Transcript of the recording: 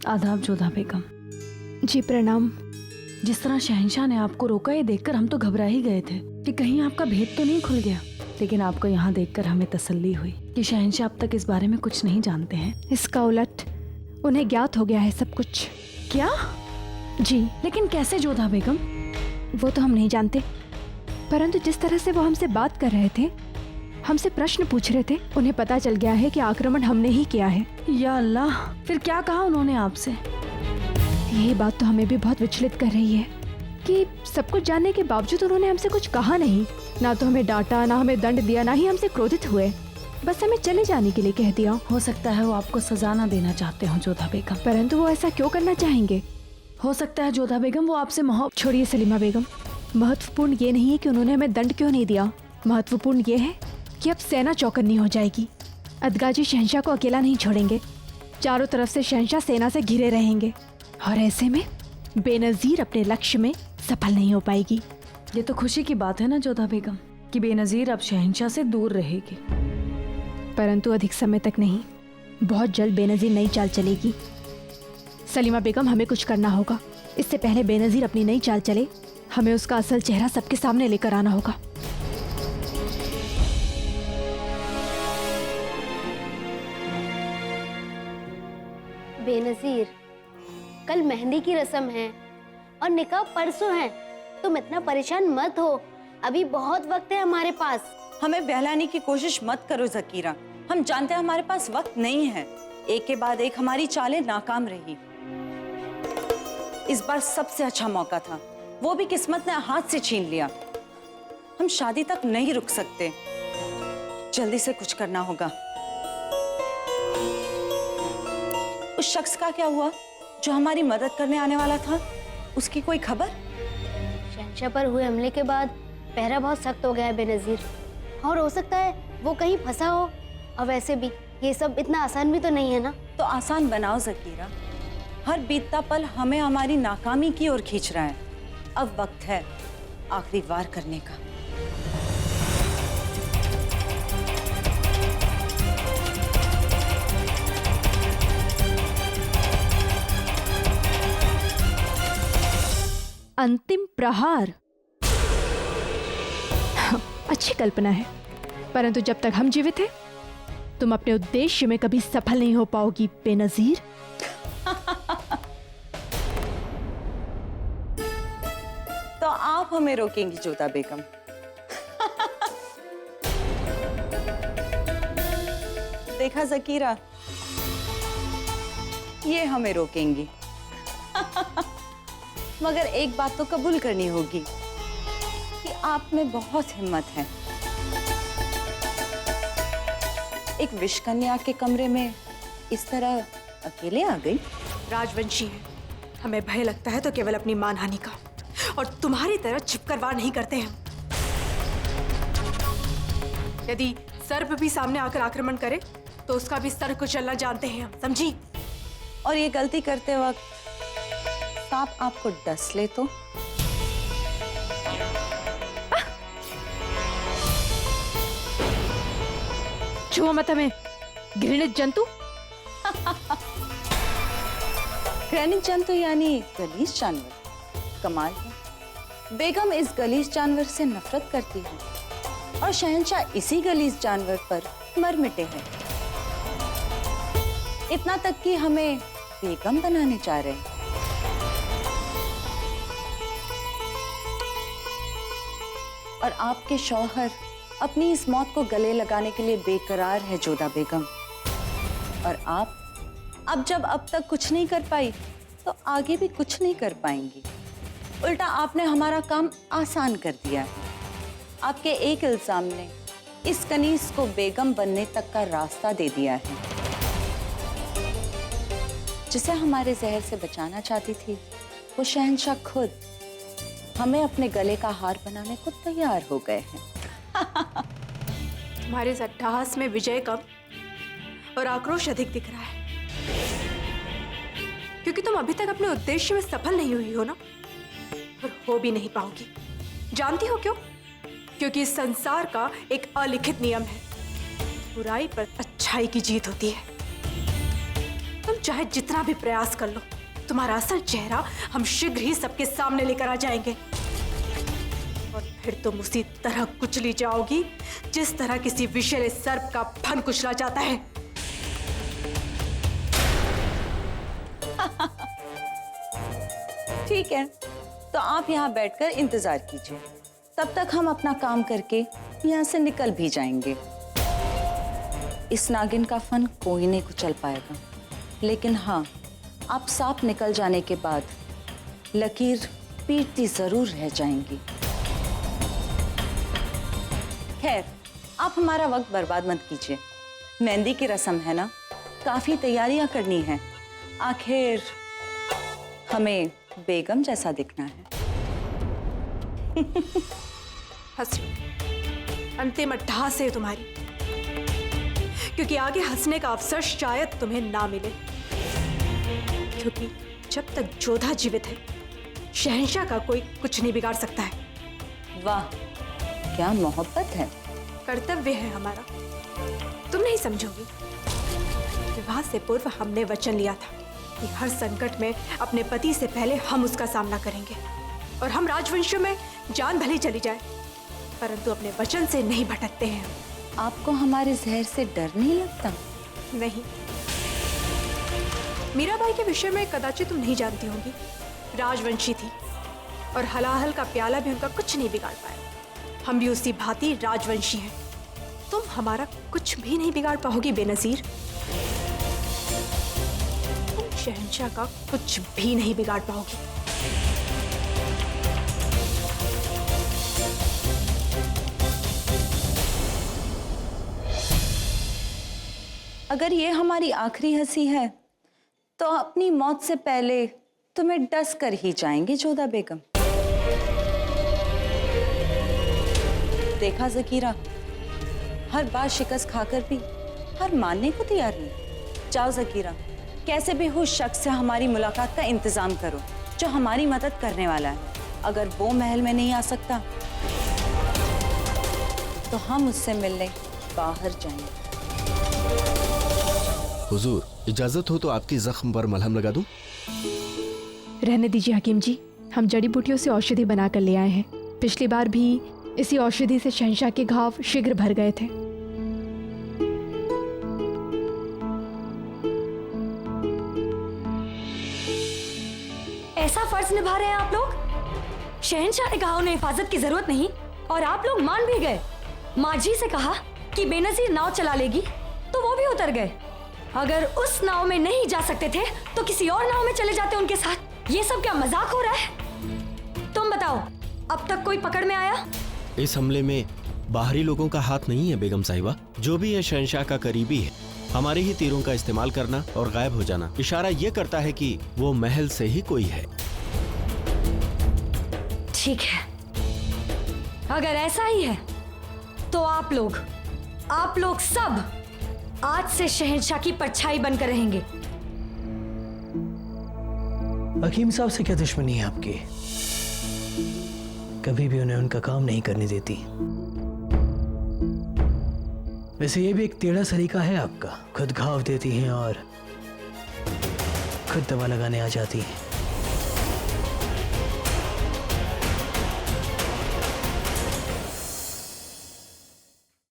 आदाब जोधा बेगम। जी प्रणाम। जिस तरह शहंशाह ने आपको रोका, ये देखकर हम तो घबरा ही गए थे कि कहीं आपका भेद तो नहीं खुल गया, लेकिन आपको यहाँ देखकर हमें तसल्ली हुई कि शहंशाह अब तक इस बारे में कुछ नहीं जानते हैं। इसका उलट उन्हें ज्ञात हो गया है सब कुछ। क्या? जी। लेकिन कैसे जोधा बेगम? वो तो हम नहीं जानते, परंतु जिस तरह से वो हमसे बात कर रहे थे, हमसे प्रश्न पूछ रहे थे, उन्हें पता चल गया है कि आक्रमण हमने ही किया है। या अल्लाह, फिर क्या कहा उन्होंने आपसे? यही बात तो हमें भी बहुत विचलित कर रही है कि सब कुछ जानने के बावजूद उन्होंने हमसे कुछ कहा नहीं। ना तो हमें डांटा, ना हमें दंड दिया, ना ही हमसे क्रोधित हुए। बस हमें चले जाने के लिए कह दिया। हो सकता है वो आपको सजा ना देना चाहते हो जोधा बेगम। परंतु वो ऐसा क्यों करना चाहेंगे? हो सकता है जोधा बेगम वो आपसे छोड़िए सलीमा बेगम, महत्वपूर्ण ये नहीं है कि उन्होंने हमें दंड क्यों नहीं दिया। महत्वपूर्ण ये है कि अब सेना चौकन्नी हो जाएगी। अदगाजी शहंशाह को अकेला नहीं छोड़ेंगे। चारों तरफ से शहंशाह सेना से घिरे रहेंगे और ऐसे में बेनजीर अपने लक्ष्य में सफल नहीं हो पाएगी। ये तो खुशी की बात है ना जोधा बेगम कि बेनजीर अब शहंशाह से दूर रहेगी। परंतु अधिक समय तक नहीं, बहुत जल्द बेनजीर नई चाल चलेगी। सलीमा बेगम, हमें कुछ करना होगा। इससे पहले बेनजीर अपनी नई चाल चले, हमें उसका असल चेहरा सबके सामने लेकर आना होगा। बेनजीर, कल मेहंदी की रस्म है और निकाह परसों है। तुम इतना परेशान मत हो, अभी बहुत वक्त है हमारे पास। हमें बहलाने की कोशिश मत करो ज़कीरा, हम जानते हैं हमारे पास वक्त नहीं है। एक के बाद एक हमारी चालें नाकाम रही। इस बार सबसे अच्छा मौका था, वो भी किस्मत ने हाथ से छीन लिया। हम शादी तक नहीं रुक सकते, जल्दी से कुछ करना होगा। उस शख्स का क्या हुआ जो हमारी मदद करने आने वाला था? उसकी कोई खबर? शहंशाह पर हुए हमले के बाद पहरा बहुत सख्त हो गया है बेनजीर, और हो सकता है वो कहीं फंसा हो। और वैसे भी ये सब इतना आसान भी तो नहीं है ना। तो आसान बनाओ ज़कीरा, हर बीतता पल हमें हमारी नाकामी की ओर खींच रहा है। अब वक्त है आखिरी वार करने का। अंतिम प्रहार। अच्छी कल्पना है, परंतु जब तक हम जीवित हैं, तुम अपने उद्देश्य में कभी सफल नहीं हो पाओगी बेनजीर। तो आप हमें रोकेंगी जोधा बेगम? देखा ज़कीरा, ये हमें रोकेंगी। मगर एक बात तो कबूल करनी होगी कि आप में बहुत हिम्मत है। एक विषकन्या के कमरे में इस तरह अकेले आ गई। राजवंशी है, हमें भय लगता है तो केवल अपनी मानहानि का, और तुम्हारी तरह छिपकर वार नहीं करते हैं। यदि सर्प भी सामने आकर आक्रमण करे तो उसका भी सर कुचलना जानते हैं हम, समझी? और ये गलती करते वक्त सांप आपको डस ले तो? छुओ मत हमें, घृणित जंतु। घृणित जंतु यानी गलीज जानवर। कमाल है, बेगम इस गलीज जानवर से नफरत करती है और शहंशाह इसी गलीज जानवर पर मर मिटे हैं। इतना तक कि हमें बेगम बनाने चाह रहे हैं। और आपके शौहर अपनी इस मौत को गले लगाने के लिए बेकरार है जोधा बेगम। और आप अब जब अब तक कुछ नहीं कर पाई तो आगे भी कुछ नहीं कर पाएंगी। उल्टा आपने हमारा काम आसान कर दिया है। आपके एक इल्जाम ने इस कनीज को बेगम बनने तक का रास्ता दे दिया है। जिसे हमारे जहर से बचाना चाहती थी वो शहंशाह खुद हमें अपने गले का हार बनाने को तैयार हो गए हैं। तुम्हारे इस अट्टहास में विजय कम और आक्रोश अधिक दिख रहा है, क्योंकि तुम अभी तक अपने उद्देश्य में सफल नहीं हुई हो ना, और हो भी नहीं पाओगी। जानती हो क्यों? क्योंकि इस संसार का एक अलिखित नियम है, बुराई पर अच्छाई की जीत होती है। तुम चाहे जितना भी प्रयास कर लो, तुम्हारा असल चेहरा हम शीघ्र ही सबके सामने लेकर आ जाएंगे और फिर तुम उसी तरह कुचली जाओगी जिस तरह किसी विषैले सर्प का फन कुचला जाता है। ठीक है, तो आप यहाँ बैठकर इंतजार कीजिए, तब तक हम अपना काम करके यहाँ से निकल भी जाएंगे। इस नागिन का फन कोई नहीं कुचल पाएगा, लेकिन हाँ, आप सांप निकल जाने के बाद लकीर पीटती जरूर रह जाएंगी। खैर, आप हमारा वक्त बर्बाद मत कीजिए। मेहंदी की रस्म है ना, काफी तैयारियां करनी है। आखिर हमें बेगम जैसा दिखना है। हंसी अंतिम अट्टहास है तुम्हारी, क्योंकि आगे हंसने का अवसर शायद तुम्हें ना मिले, क्योंकि जब तक जोधा जीवित है शहंशाह का कोई कुछ नहीं बिगाड़ सकता है। वाह, क्या मोहब्बत है। कर्तव्य है हमारा, तुम नहीं समझोगी। विवाह से पूर्व हमने वचन लिया था कि हर संकट में अपने पति से पहले हम उसका सामना करेंगे, और हम राजवंशों में जान भले चली जाए परंतु अपने वचन से नहीं भटकते हैं। आपको हमारे जहर से डर नहीं लगता? नहीं, मीराबाई के विषय में कदाचित तुम नहीं जानती होंगी। राजवंशी थी और हलाहल का प्याला भी उनका कुछ नहीं बिगाड़ पाया। हम भी उसी भांति राजवंशी हैं। तुम हमारा कुछ भी नहीं बिगाड़ पाओगी बेनजीर। तुम शहंशाह का कुछ भी नहीं बिगाड़ पाओगी। अगर ये हमारी आखिरी हंसी है तो अपनी मौत से पहले तुम्हें डस कर ही जाएंगे जोधा बेगम। देखा ज़कीरा, हर बार शिकस्त खाकर भी हार मानने को तैयार नहीं। जाओ ज़कीरा, कैसे भी उस शख्स से हमारी मुलाकात का इंतजाम करो जो हमारी मदद करने वाला है। अगर वो महल में नहीं आ सकता तो हम उससे मिलने बाहर जाएंगे। हुजूर, इजाजत हो तो आपकी जख्म पर मलहम लगा दूं? रहने दीजिए हकीम जी, हम जड़ी बूटियों से औषधि बनाकर ले आए हैं। पिछली बार भी इसी औषधि से शहंशाह के घाव शीघ्र भर गए थे। ऐसा फर्ज निभा रहे हैं आप लोग? शहंशाह ने कहा उन्हें हिफाजत की जरूरत नहीं और आप लोग मान भी गए। माँ जी से कहा कि बेनजीर नाव चला लेगी तो वो भी उतर गए। अगर उस नाव में नहीं जा सकते थे तो किसी और नाव में चले जाते उनके साथ। ये सब क्या मजाक हो रहा है? तुम बताओ, अब तक कोई पकड़ में आया? इस हमले में बाहरी लोगों का हाथ नहीं है बेगम साहिबा। जो भी है शहंशाह का करीबी है। हमारे ही तीरों का इस्तेमाल करना और गायब हो जाना इशारा ये करता है कि वो महल से ही कोई है। ठीक है, अगर ऐसा ही है तो आप लोग सब आज से शहंशाह की परछाई बनकर रहेंगे। हकीम साहब से क्या दुश्मनी है आपकी? कभी भी उन्हें उनका काम नहीं करने देती। वैसे ये भी एक टेढ़ा सलीका है आपका। खुद घाव देती हैं और खुद दवा लगाने आ जाती हैं।